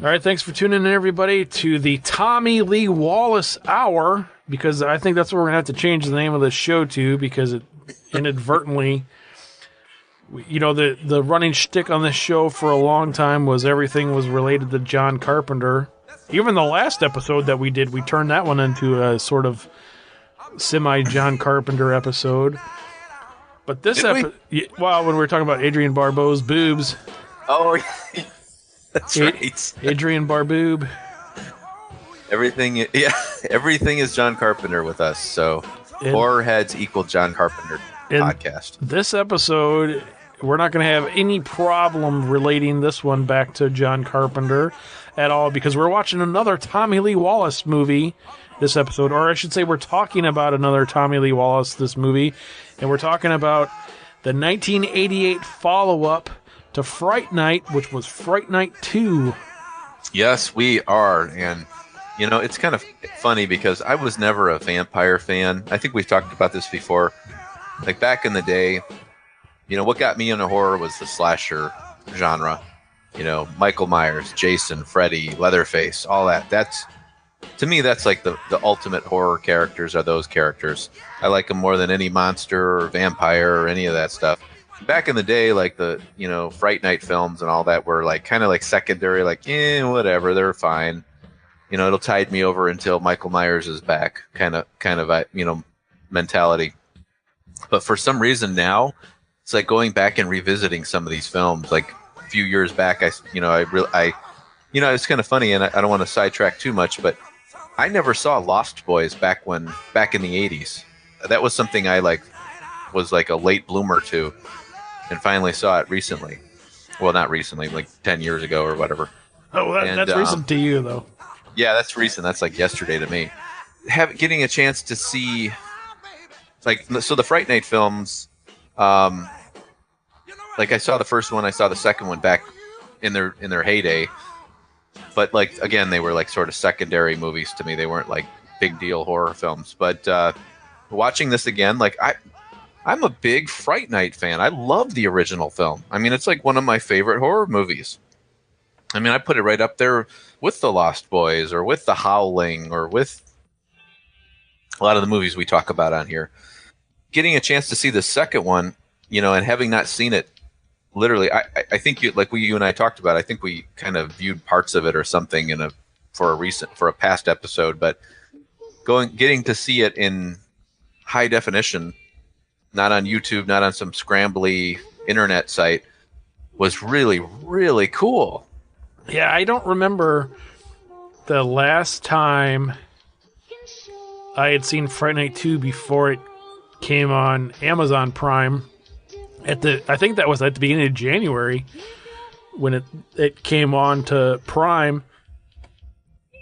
All right, thanks for tuning in, everybody, to the Tommy Lee Wallace Hour, because I think that's what we're going to have to change the name of the show to, because it inadvertently, the running shtick on this show for a long time was everything was related to John Carpenter. Even the last episode that we did, we turned that one into a sort of semi-John Carpenter episode. But this episode, when we were talking about Adrienne Barbeau's boobs. Oh, yeah. That's right. Adrienne Barboob. Everything is John Carpenter with us. So horror heads equal John Carpenter podcast. This episode, we're not going to have any problem relating this one back to John Carpenter at all, because we're watching another Tommy Lee Wallace movie this episode, or I should say we're talking about another Tommy Lee Wallace this movie, and we're talking about the 1988 follow-up to Fright Night, which was Fright Night 2. Yes, we are. And, it's kind of funny because I was never a vampire fan. I think we've talked about this before. Like, back in the day, what got me into horror was the slasher genre. Michael Myers, Jason, Freddy, Leatherface, all that. To me, that's like the ultimate horror characters are those characters. I like them more than any monster or vampire or any of that stuff. Back in the day, like the Fright Night films and all that were like kind of like secondary, like whatever, they're fine. It'll tide me over until Michael Myers is back, kind of mentality. But for some reason now, it's like going back and revisiting some of these films. Like a few years back, it's kind of funny, and I don't want to sidetrack too much, but I never saw Lost Boys back in the 80s. That was something I was like a late bloomer to. And finally saw it recently. Well, not recently, like 10 years ago or whatever. Oh, that's recent to you, though. Yeah, that's recent. That's like yesterday to me. Getting a chance to see, so the Fright Night films, I saw the first one, I saw the second one back in their heyday. But again, they were like sort of secondary movies to me. They weren't like big deal horror films. But watching this again, I'm a big Fright Night fan. I love the original film. I mean, it's like one of my favorite horror movies. I mean, I put it right up there with The Lost Boys or with The Howling or with a lot of the movies we talk about on here. Getting a chance to see the second one, and having not seen it, literally, I think you and I talked about, I think we kind of viewed parts of it or something for a past episode, but getting to see it in high definition, not on YouTube, not on some scrambly internet site, was really, really cool. Yeah, I don't remember the last time I had seen Fright Night 2 before it came on Amazon Prime. I think that was at the beginning of January when it came on to Prime.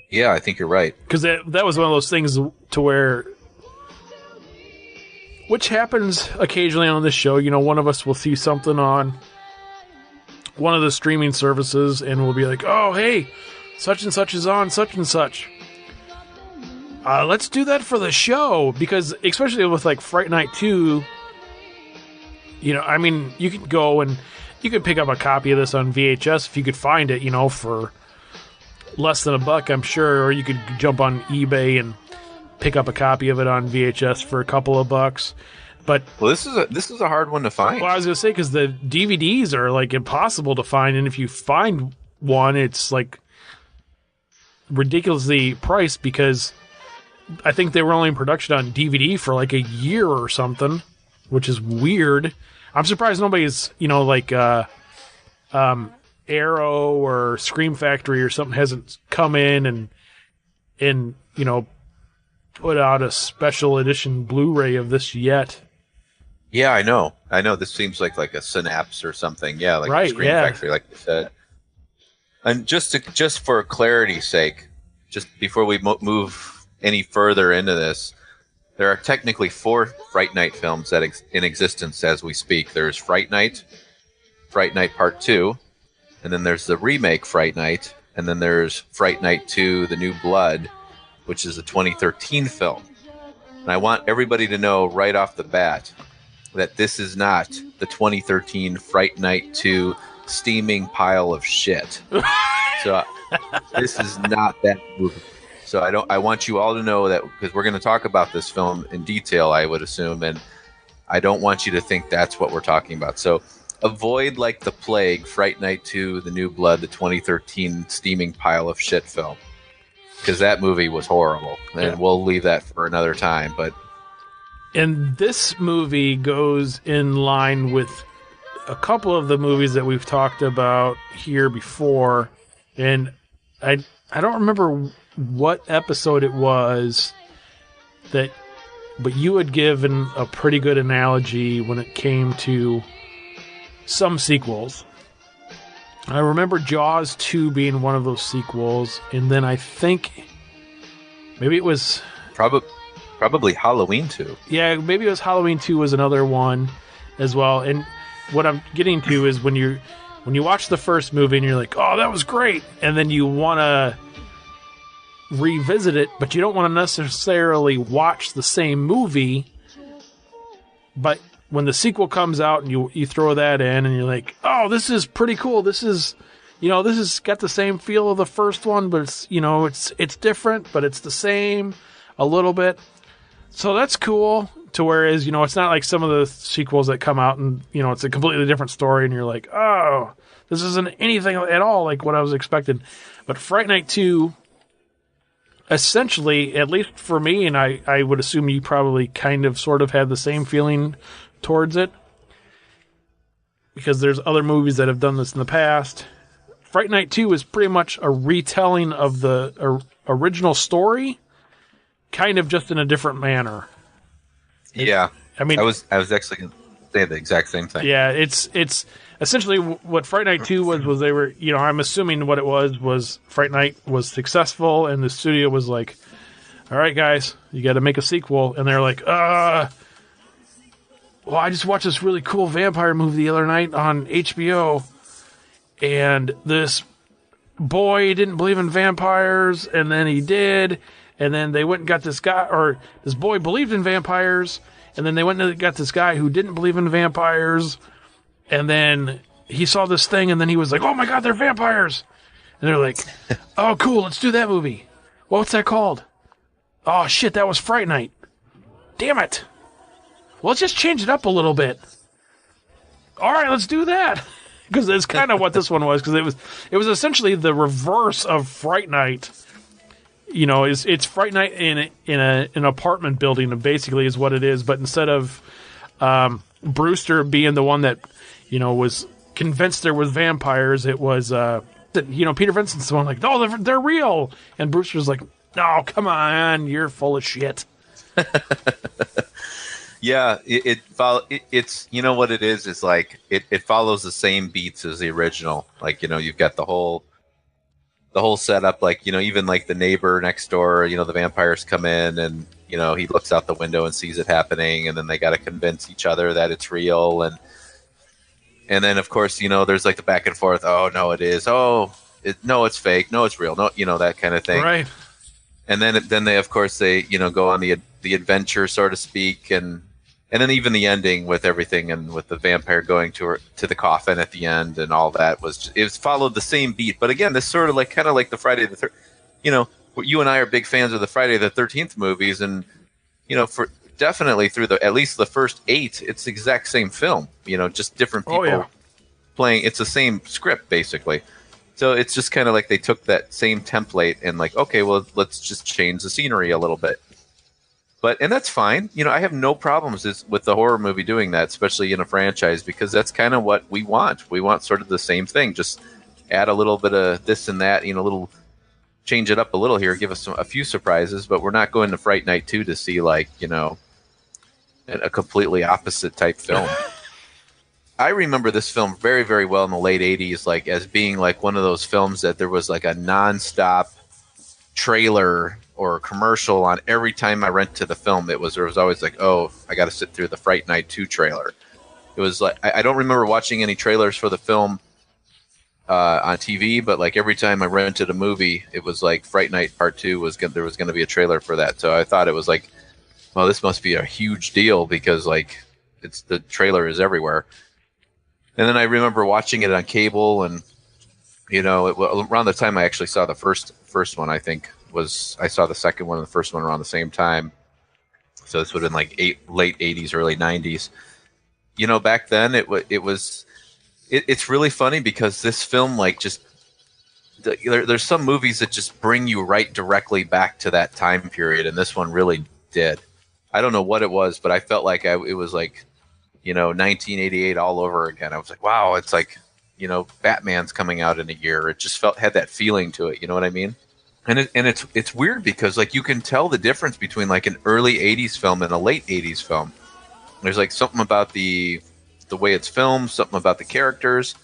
Yeah, I think you're right. Because that was one of those things to where, which happens occasionally on this show. One of us will see something on one of the streaming services and we'll be like, oh, hey, such and such is on such and such. Let's do that for the show. Because especially with Fright Night 2, I mean, you can go and you can pick up a copy of this on VHS if you could find it, for less than $1, I'm sure. Or you could jump on eBay and pick up a copy of it on VHS for a couple of bucks. But this is a hard one to find. Well, I was going to say, because the DVDs are impossible to find, and if you find one, it's ridiculously priced, because I think they were only in production on DVD for a year or something, which is weird. I'm surprised nobody's Arrow or Scream Factory or something hasn't come in and put out a special edition Blu-ray of this yet. Yeah, I know. This seems like a Synapse or something. Yeah, right, Scream Factory, like you said. And just for clarity's sake, just before we move any further into this, there are technically 4 Fright Night films that in existence as we speak. There's Fright Night Part 2, and then there's the remake Fright Night, and then there's Fright Night 2: The New Blood, which is a 2013 film. And I want everybody to know right off the bat that this is not the 2013 Fright Night 2 steaming pile of shit. So This is not that movie. So I want you all to know that, because we're going to talk about this film in detail, I would assume, and I don't want you to think that's what we're talking about. So avoid like the plague, Fright Night 2, The New Blood, the 2013 steaming pile of shit film, because that movie was horrible, and we'll leave that for another time. And this movie goes in line with a couple of the movies that we've talked about here before, and I don't remember what episode it was that, but you had given a pretty good analogy when it came to some sequels. I remember Jaws 2 being one of those sequels, and then I think maybe it was probably Halloween 2. Yeah, maybe it was Halloween 2 was another one as well. And what I'm getting to is when you watch the first movie and you're like, oh, that was great, and then you want to revisit it, but you don't want to necessarily watch the same movie. But when the sequel comes out and you throw that in and you're like, oh, this is pretty cool. This is, this has got the same feel of the first one, but it's different, but it's the same a little bit. So that's cool. To whereas, it's not like some of the sequels that come out and, it's a completely different story and you're like, oh, this isn't anything at all like what I was expecting. But Fright Night 2, essentially, at least for me, and I would assume you probably kind of sort of had the same feeling towards it, because there's other movies that have done this in the past. Fright Night 2 is pretty much a retelling of the original story, kind of just in a different manner. Yeah. I mean, I was actually going to say the exact same thing. Yeah, it's essentially what Fright Night 2 was they were, I'm assuming what it was Fright Night was successful and the studio was like, all right, guys, you got to make a sequel. And they're like, well, I just watched this really cool vampire movie the other night on HBO, and this boy didn't believe in vampires, and then he did, and then they went and got this guy, or this boy believed in vampires, and then they went and got this guy who didn't believe in vampires, and then he saw this thing, and then he was like, oh my god, they're vampires! And they're like, oh cool, let's do that movie. Well, what's that called? Oh shit, that was Fright Night. Damn it. Well, let's just change it up a little bit. All right, let's do that. Because it's kind of what this one was, because it was essentially the reverse of Fright Night. It's Fright Night in an apartment building, basically is what it is. But instead of Brewster being the one that was convinced there was vampires, it was Peter Vincent's the one like, no, they're real, and Brewster's like, no, come on, you're full of shit. Yeah, it's what it is like it follows the same beats as the original. Like, you've got the whole setup, like, even like the neighbor next door, the vampires come in and, he looks out the window and sees it happening, and then they got to convince each other that it's real. And then, of course, there's like the back and forth. Oh, no, it is. Oh, no, it's fake. No, it's real. No, that kind of thing. Right. And then they, of course, they, go on the adventure, so to speak. And then even the ending with everything, and with the vampire going to the coffin at the end and all that, it followed the same beat. But again, this sort of like kind of like the Friday the 13th. You and I are big fans of the Friday the 13th movies, and for definitely through at least the first 8, it's the exact same film. Just different people playing. It's the same script basically. So it's just kind of like they took that same template and like, okay, well, let's just change the scenery a little bit. And that's fine. I have no problems with the horror movie doing that, especially in a franchise, because that's kind of what we want. We want sort of the same thing. Just add a little bit of this and that, change it up a little here, give us a few surprises, but we're not going to Fright Night 2 to see like, a completely opposite type film. I remember this film very, very well in the late 80s, like as being like one of those films that there was like a nonstop trailer or commercial on every time I rented the film. There was always like, oh, I got to sit through the Fright Night 2 trailer. It was like, I don't remember watching any trailers for the film on TV, but like every time I rented a movie, it was like Fright Night Part 2 there was going to be a trailer for that. So I thought it was like, well, this must be a huge deal, because like the trailer is everywhere. And then I remember watching it on cable, and Around the time I actually saw the first one, I think I saw the second one and the first one around the same time. So this would have been like late '80s, early '90s. Back then it's really funny because this film like just there's some movies that just bring you right directly back to that time period, and this one really did. I don't know what it was, but I felt like it was like 1988 all over again. I was like, wow, it's like Batman's coming out in a year. It just had that feeling to it. You know what I mean? And it's weird because like you can tell the difference between like an early '80s film and a late '80s film. There's like something about the way it's filmed, something about the characters.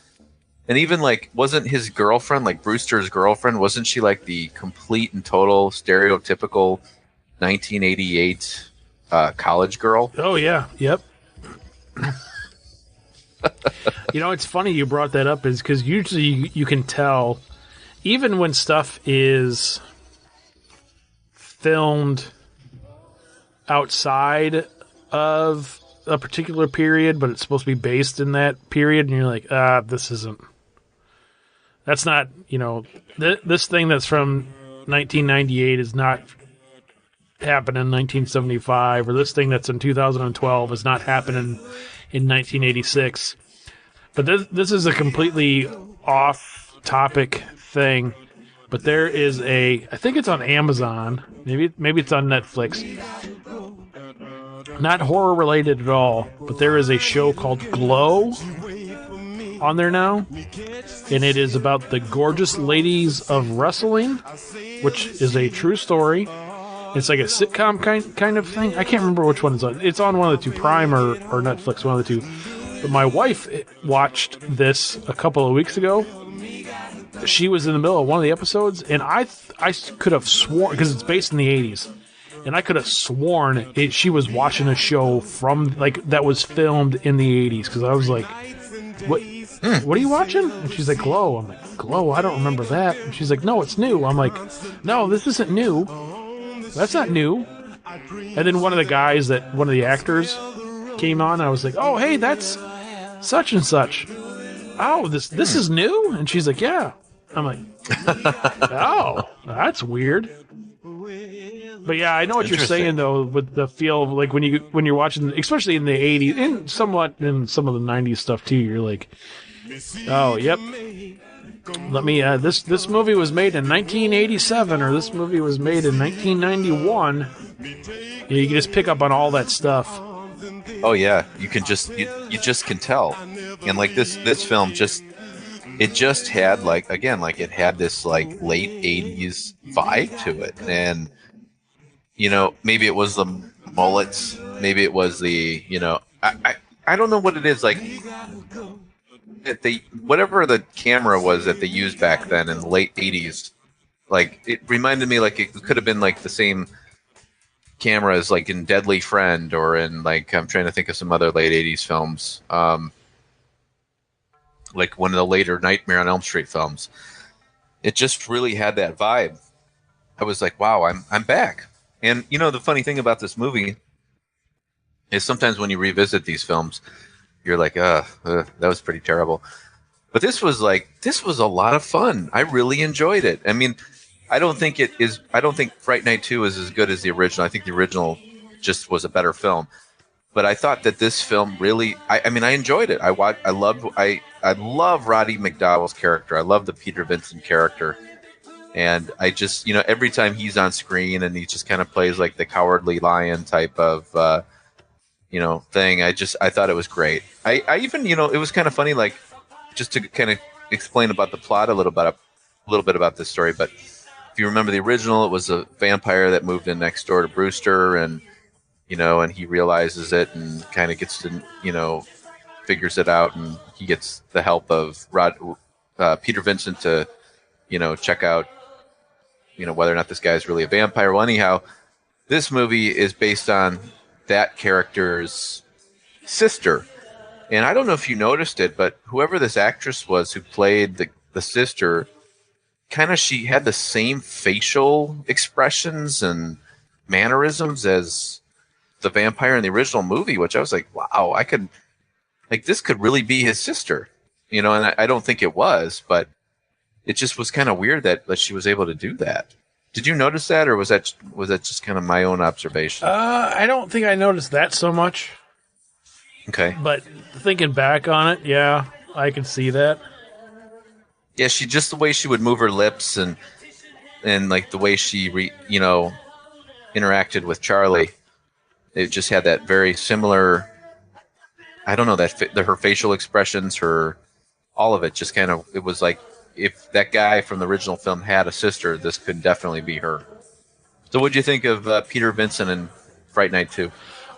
And even like, wasn't his girlfriend, like Brewster's girlfriend, wasn't she like the complete and total stereotypical 1988 college girl? Oh yeah, yep. It's funny you brought that up, is because usually you can tell, even when stuff is filmed outside of a particular period, but it's supposed to be based in that period, and you're like, that's not, this thing that's from 1998 is not happening in 1975, or this thing that's in 2012 is not happening in 1986. But this is a completely off-topic thing. But there is I think it's on Amazon. Maybe it's on Netflix. Not horror related at all, but there is a show called Glow on there now, and it is about the gorgeous ladies of wrestling, which is a true story. It's like a sitcom kind of thing. I can't remember which one it's on. It's on one of the two, Prime or Netflix, one of the two. But my wife watched this a couple of weeks ago. She was in the middle of one of the episodes, and I could have sworn, because it's based in the 80s, and I could have sworn she was watching a show from like that was filmed in the 80s, because I was like, what are you watching? And she's like, Glow. I'm like, Glow? I don't remember that. And she's like, no, it's new. I'm like, no, this isn't new. That's not new. And then one of the actors came on, and I was like, oh, hey, that's such and such. Oh, this is new? And she's like, yeah. I'm like, oh, that's weird. But yeah, I know what you're saying though, with the feel of like when you're watching, especially in the 80s and somewhat in some of the 90s stuff too. You're like, oh, yep. Let me. This movie was made in 1987, or this movie was made in 1991. You can just pick up on all that stuff. Oh yeah, you can you just can tell, and like this film just had like, again, like it had this like late '80s vibe to it, and maybe it was the mullets, maybe it was the I don't know what it is, like whatever the camera was that they used back then in the late '80s, like it reminded me like it could have been like the same cameras like in Deadly Friend, or in like, I'm trying to think of some other late '80s films, like one of the later Nightmare on Elm Street films. It just really had that vibe. I was like, wow, I'm back. And the funny thing about this movie is sometimes when you revisit these films, you're like, that was pretty terrible. But this was a lot of fun. I really enjoyed it. I mean, I don't think Fright Night 2 is as good as the original. I think the original just was a better film. But I thought that this film really, I mean, I enjoyed it. I love Roddy McDowall's character. I love the Peter Vincent character. And I just, every time he's on screen and he just kind of plays like the cowardly lion type of, thing, I thought it was great. I even, it was kind of funny, like, just to kind of explain about the plot a little bit about this story. But if you remember the original, it was a vampire that moved in next door to Brewster, and and he realizes it and kind of gets to, figures it out, and he gets the help of Peter Vincent to, check out, whether or not this guy is really a vampire. Well, anyhow, this movie is based on that character's sister. And I don't know if you noticed it, but whoever this actress was who played the sister, she had the same facial expressions and mannerisms as the vampire in the original movie, which I was like, wow, this could really be his sister, and I don't think it was, but it just was kind of weird that she was able to do that. Did you notice that, or was that just kind of my own observation? I don't think I noticed that so much. Okay. But thinking back on it, yeah, I could see that. Yeah, she just the way she would move her lips and like the way she interacted with Charlie, it just had that very similar. I don't know her facial expressions, all of it just kind of, it was like if that guy from the original film had a sister, this could definitely be her. So what'd you think of Peter Vincent in Fright Night 2?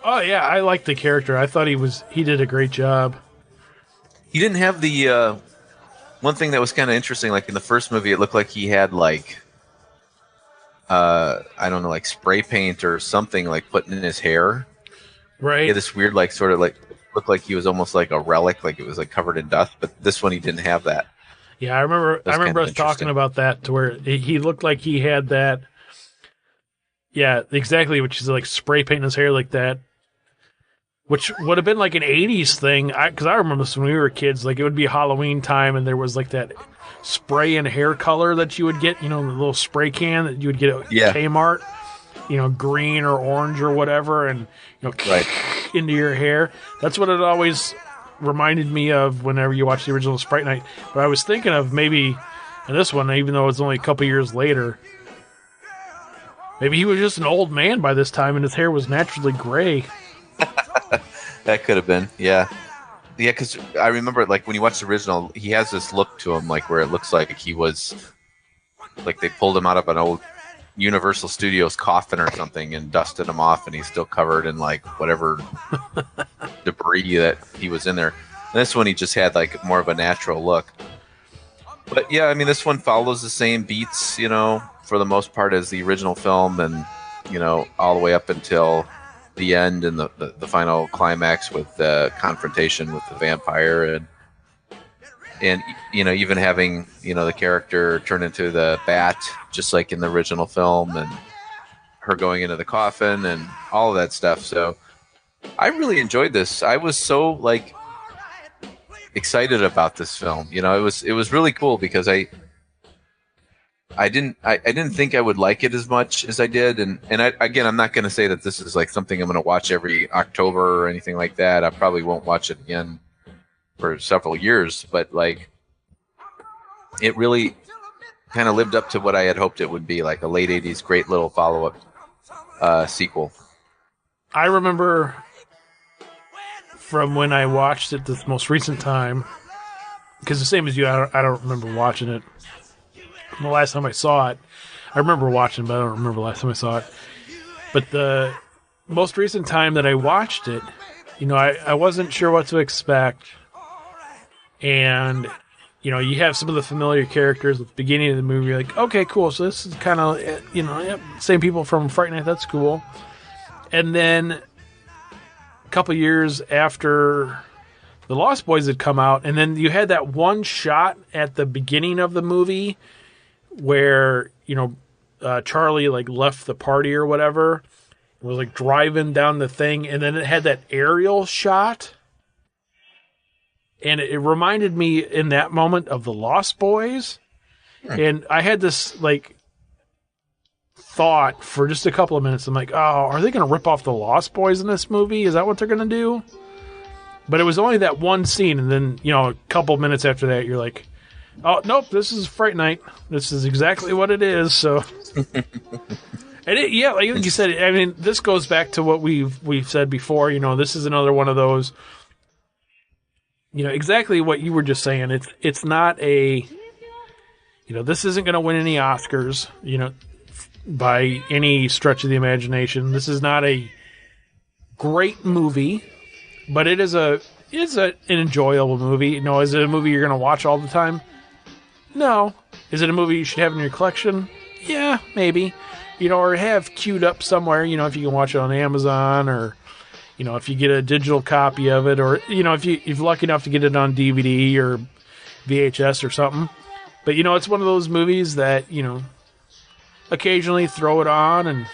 Oh yeah, I liked the character. I thought he did a great job. He didn't have the one thing that was kind of interesting, like in the first movie, it looked like he had like I don't know, like spray paint or something like put in his hair. Right. He had this weird, like sort of like looked like he was almost like a relic, like it was like covered in dust. But this one, he didn't have that. Yeah, I remember us talking about that, to where he looked like he had that. Yeah, exactly, which is like spray paint in his hair like that, which would have been like an 80s thing. Because I remember this when we were kids, like it would be Halloween time and there was like that spray and hair color that you would get, the little spray can that you would get at Kmart, green or orange or whatever, and, right into your hair. That's what it always reminded me of whenever you watch the original Fright Night. But I was thinking of maybe in this one, even though it's only a couple years later, maybe he was just an old man by this time and his hair was naturally gray. That could have been, yeah. Yeah, because I remember, like, when you watch the original, he has this look to him, like, where it looks like he was, like, they pulled him out of an old Universal Studios coffin or something and dusted him off, and he's still covered in, like, whatever debris that he was in there. And this one, he just had, like, more of a natural look. But, yeah, I mean, this one follows the same beats, for the most part as the original film, and, all the way up until the end and the final climax with the confrontation with the vampire, and even having the character turn into the bat just like in the original film, and her going into the coffin and all of that stuff. So I really enjoyed this. I was so like excited about this film. It was really cool because I didn't think I would like it as much as I did, and I'm not going to say that this is like something I'm going to watch every October or anything like that. I probably won't watch it again for several years, but like it really kind of lived up to what I had hoped it would be, like a late 80s great little follow-up sequel. I remember from when I watched it this most recent time, because the same as you, I don't remember watching it. The last time I saw it, I remember watching, but I don't remember the last time I saw it. But the most recent time that I watched it, I wasn't sure what to expect. And, you have some of the familiar characters at the beginning of the movie. You're like, okay, cool. So this is kind of, same people from Fright Night. That's cool. And then a couple years after the Lost Boys had come out, and then you had that one shot at the beginning of the movie where Charlie like left the party or whatever, was like driving down the thing, and then it had that aerial shot, and it reminded me in that moment of the Lost Boys. And I had this like thought for just a couple of minutes. I'm like, oh, are they going to rip off the Lost Boys in this movie? Is that what they're going to do? But it was only that one scene, and then a couple minutes after that, you're like, oh, nope, this is Fright Night. This is exactly what it is. So, and like you said, I mean, this goes back to what we've said before. This is another one of those. Exactly what you were just saying. It's not a. This isn't going to win any Oscars. By any stretch of the imagination, this is not a great movie, but it is an enjoyable movie. Is it a movie you're going to watch all the time? No. Is it a movie you should have in your collection? Yeah, maybe. Or have queued up somewhere, if you can watch it on Amazon, or, if you get a digital copy of it, or, if you're lucky enough to get it on DVD or VHS or something. But, it's one of those movies that, occasionally throw it on and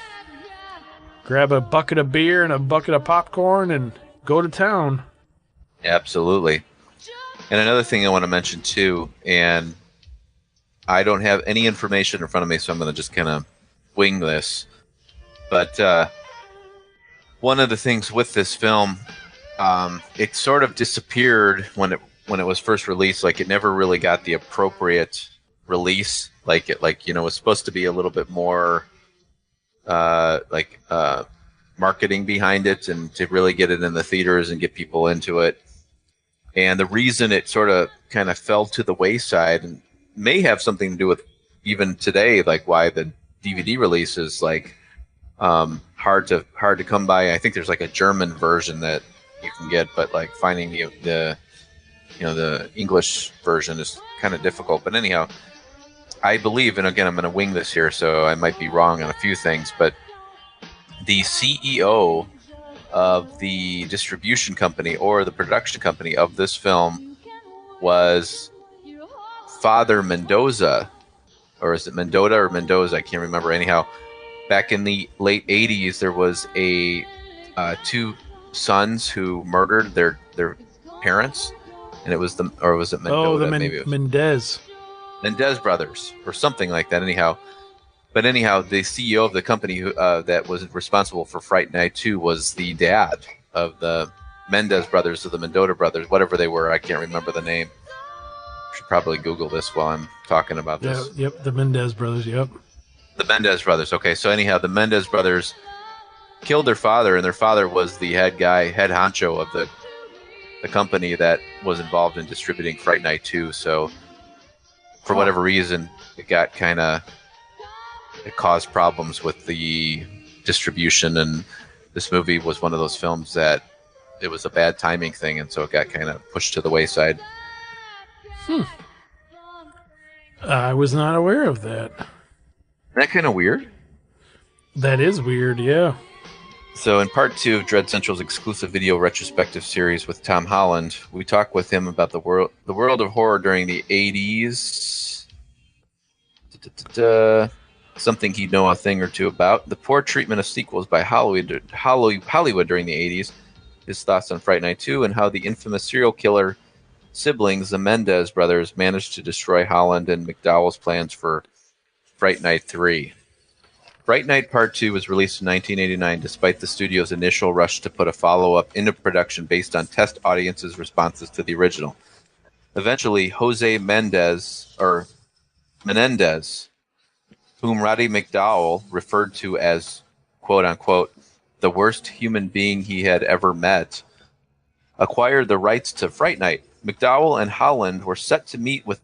grab a bucket of beer and a bucket of popcorn and go to town. Absolutely. And another thing I want to mention, too, and I don't have any information in front of me, so I'm going to just kind of wing this. But one of the things with this film, it sort of disappeared when it was first released. Like, it never really got the appropriate release. Like, it was supposed to be a little bit more marketing behind it, and to really get it in the theaters and get people into it. And the reason it sort of kind of fell to the wayside, and may have something to do with even today, like why the DVD release is like hard to come by. I think there's like a German version that you can get, but like finding the English version is kind of difficult. But anyhow, I believe, and again, I'm going to wing this here, so I might be wrong on a few things, but the CEO of the distribution company or the production company of this film was Father Mendoza, or is it Mendota or Mendoza? I can't remember. Anyhow, back in the late 80s, there was two sons who murdered their parents, and was it Mendota? Oh, the Mendez brothers, or something like that. Anyhow, the CEO of the company that was responsible for Fright Night 2 was the dad of the Mendez brothers, or the Mendota brothers, whatever they were. I can't remember the name. Should probably Google this while I'm talking about this. Yep, the Mendez brothers, yep. The Mendez brothers. Okay, so anyhow, the Mendez brothers killed their father, and their father was the head honcho of the company that was involved in distributing Fright Night 2. So for whatever reason, it caused problems with the distribution, and this movie was one of those films that it was a bad timing thing, and so it got kind of pushed to the wayside. I was not aware of that. Isn't that kind of weird? That is weird, yeah. So in part 2 of Dread Central's exclusive video retrospective series with Tom Holland, we talk with him about the world of horror during the 80s. Something he'd know a thing or two about. The poor treatment of sequels by Hollywood during the 80s. His thoughts on Fright Night 2, and how the infamous serial killer siblings, the Mendez brothers, managed to destroy Holland and McDowell's plans for Fright Night 3. Fright Night Part 2 was released in 1989 despite the studio's initial rush to put a follow-up into production based on test audiences' responses to the original. Eventually, Jose Menendez, whom Roddy McDowell referred to as, quote-unquote, the worst human being he had ever met, acquired the rights to Fright Night. McDowell and Holland were set to meet with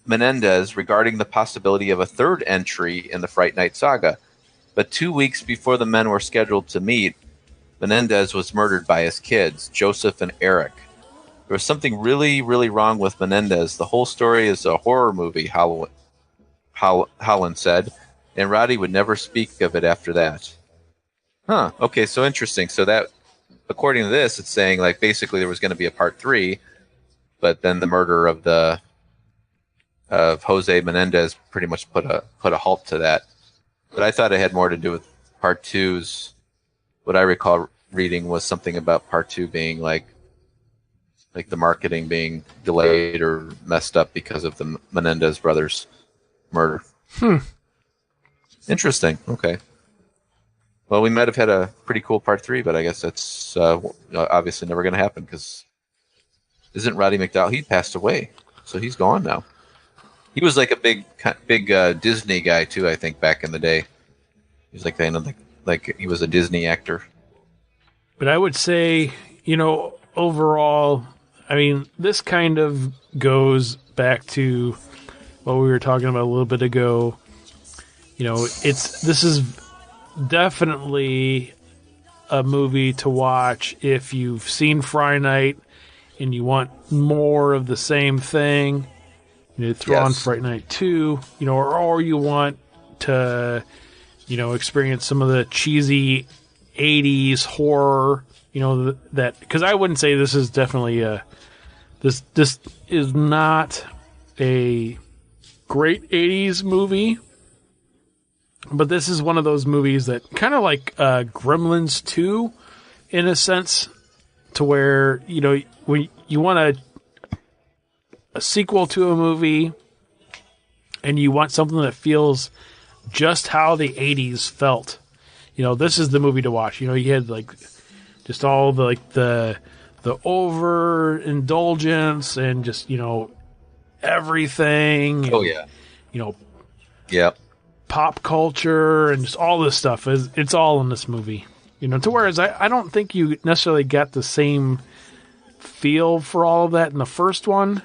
Menendez regarding the possibility of a third entry in the Fright Night saga. But 2 weeks before the men were scheduled to meet, Menendez was murdered by his kids, Joseph and Eric. There was something really, really wrong with Menendez. The whole story is a horror movie, Holland said, and Roddy would never speak of it after that. Huh, okay, so interesting. So that, according to this, it's saying like basically there was going to be a part 3, but then the murder of Jose Menendez pretty much put a halt to that. But I thought it had more to do with part 2's. What I recall reading was something about part 2 being like the marketing being delayed or messed up because of the Menendez brothers' murder. Interesting. Okay. Well, we might have had a pretty cool part 3, but I guess that's obviously never going to happen because isn't Roddy McDowell? He passed away, so he's gone now. He was like a big Disney guy too, I think, back in the day. He was like kind of like he was a Disney actor. But I would say, overall, I mean, this kind of goes back to what we were talking about a little bit ago. This is definitely a movie to watch if you've seen Fright Night and you want more of the same thing. Throw on Fright Night 2, or you want to, experience some of the cheesy 80s horror, that, because I wouldn't say this is definitely this is not a great 80s movie, but this is one of those movies that kind of like Gremlins 2 in a sense, to where, when you want a sequel to a movie and you want something that feels just how the 80s felt, this is the movie to watch. You had like just all the like the overindulgence and just everything. Oh yeah. Yep. Pop culture and just all this stuff it's all in this movie. To whereas I don't think you necessarily got the same feel for all of that in the first one.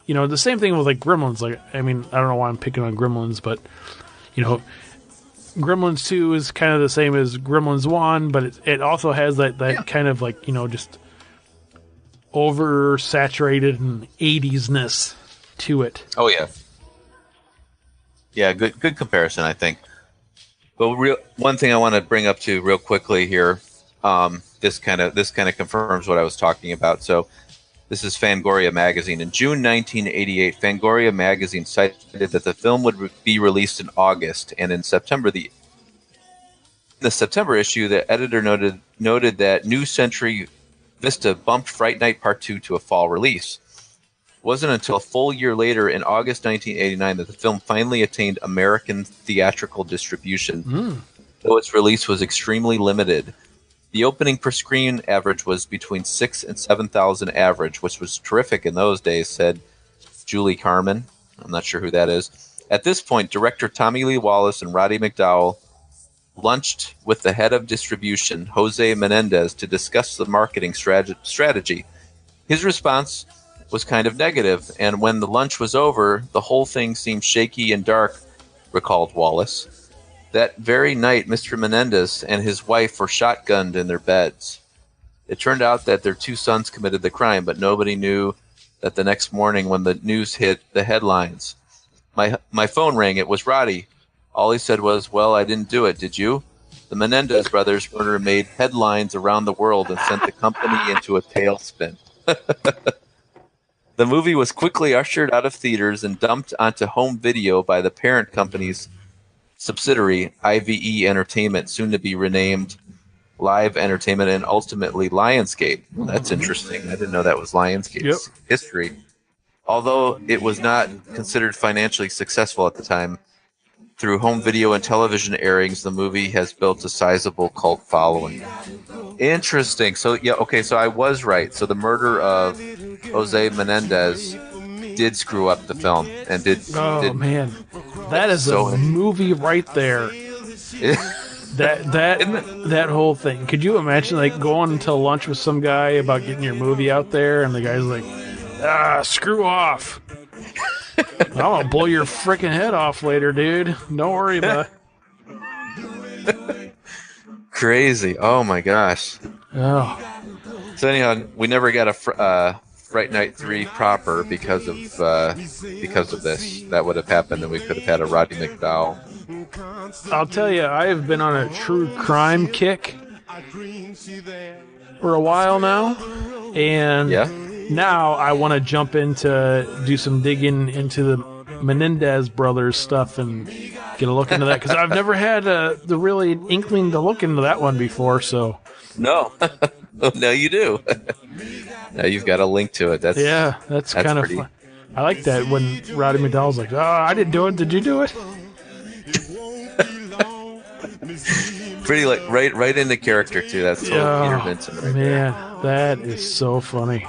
The same thing with like Gremlins. Like, I don't know why I'm picking on Gremlins, but Gremlins 2 is kind of the same as Gremlins 1, but it also has that kind of like, just oversaturated and 80s-ness to it. Oh yeah. Yeah, good comparison, I think. But one thing I want to bring up to real quickly here, this kind of confirms what I was talking about. So this is Fangoria magazine. In June 1988, Fangoria magazine cited that the film would be released in August, and in September, the September issue, the editor noted that New Century Vista bumped Fright Night Part 2 to a fall release. It wasn't until a full year later, in August 1989, that the film finally attained American theatrical distribution, though its release was extremely limited. The opening per screen average was between 6,000 and 7,000 average, which was terrific in those days, said Julie Carmen. I'm not sure who that is. At this point, director Tommy Lee Wallace and Roddy McDowell lunched with the head of distribution, Jose Menendez, to discuss the marketing strategy. His response was kind of negative, and when the lunch was over, the whole thing seemed shaky and dark, recalled Wallace. That very night, Mr. Menendez and his wife were shotgunned in their beds. It turned out that their two sons committed the crime, but nobody knew that the next morning when the news hit the headlines. My phone rang. It was Roddy. All he said was, "Well, I didn't do it, did you?" The Menendez brothers' murder made headlines around the world and sent the company into a tailspin. The movie was quickly ushered out of theaters and dumped onto home video by the parent company's subsidiary, IVE Entertainment, soon to be renamed Live Entertainment and ultimately Lionsgate. Well, that's interesting. I didn't know that was Lionsgate's history. Although it was not considered financially successful at the time, through home video and television airings, the movie has built a sizable cult following. Interesting. So, so I was right. So the murder of Jose Menendez did screw up the film and did. Oh, man. That is a movie right there. That whole thing. Could you imagine like going to lunch with some guy about getting your movie out there, and the guy's like, screw off. I'm gonna blow your freaking head off later, dude. Don't worry about it. Crazy. Oh my gosh. Oh. So anyhow, we never got a Fright Night 3 proper because of this. That would have happened, and we could have had a Roddy McDowell. I'll tell you, I have been on a true crime kick for a while now, and now I want to jump into do some digging into the Menendez brothers stuff and get a look into that, because I've never had the really inkling to look into that one before. So no, no, you do. Now you've got a link to it. That's kind of fun. I like that when Roddy McDowell's like, "Oh, I didn't do it. Did you do it?" Pretty like right into character too. That's total Peter Vincent right there. Man, that is so funny.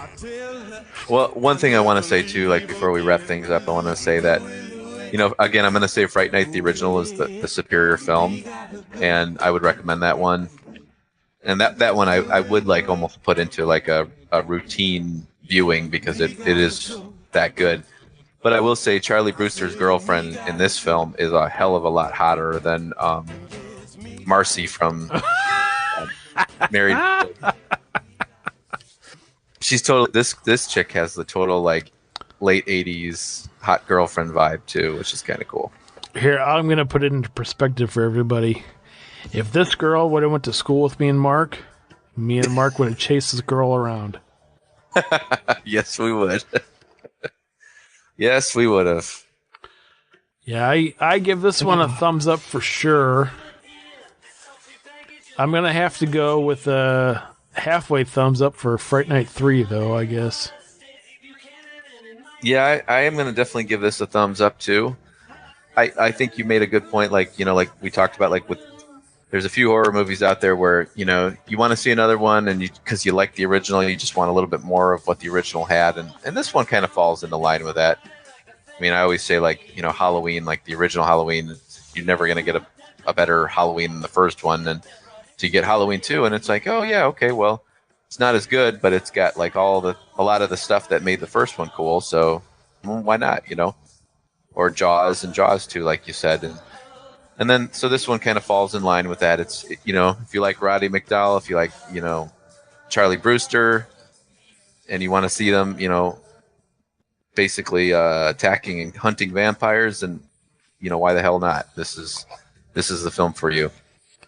Well, one thing I want to say too, like before we wrap things up, I want to say that, again, I'm going to say Fright Night the original is the superior film, and I would recommend that one. And that one I would like almost put into like a routine viewing because it is that good. But I will say Charlie Brewster's girlfriend in this film is a hell of a lot hotter than Marcy from Married. She's totally this chick has the total like late 80s hot girlfriend vibe too, which is kind of cool. Here, I'm going to put it into perspective for everybody. If this girl would have went to school with me and Mark would have chased this girl around. Yes, we would. Yes, we would have. Yeah, I give this one a thumbs up for sure. I'm going to have to go with a halfway thumbs up for Fright Night 3, though, I guess. Yeah, I am going to definitely give this a thumbs up, too. I think you made a good point. Like, like we talked about, like with there's a few horror movies out there where you want to see another one, and because you like the original, you just want a little bit more of what the original had, and this one kind of falls into line with that. I mean, I always say, like, Halloween, like the original Halloween, you're never going to get a better Halloween than the first one, and to get Halloween 2, and it's like, oh yeah, okay, well, it's not as good, but it's got like a lot of the stuff that made the first one cool, so why not? Or Jaws and Jaws 2, like you said, and then so this one kind of falls in line with that. It's if you like Roddy McDowell, if you like Charlie Brewster, and you want to see them basically attacking and hunting vampires, and why the hell not? This is the film for you.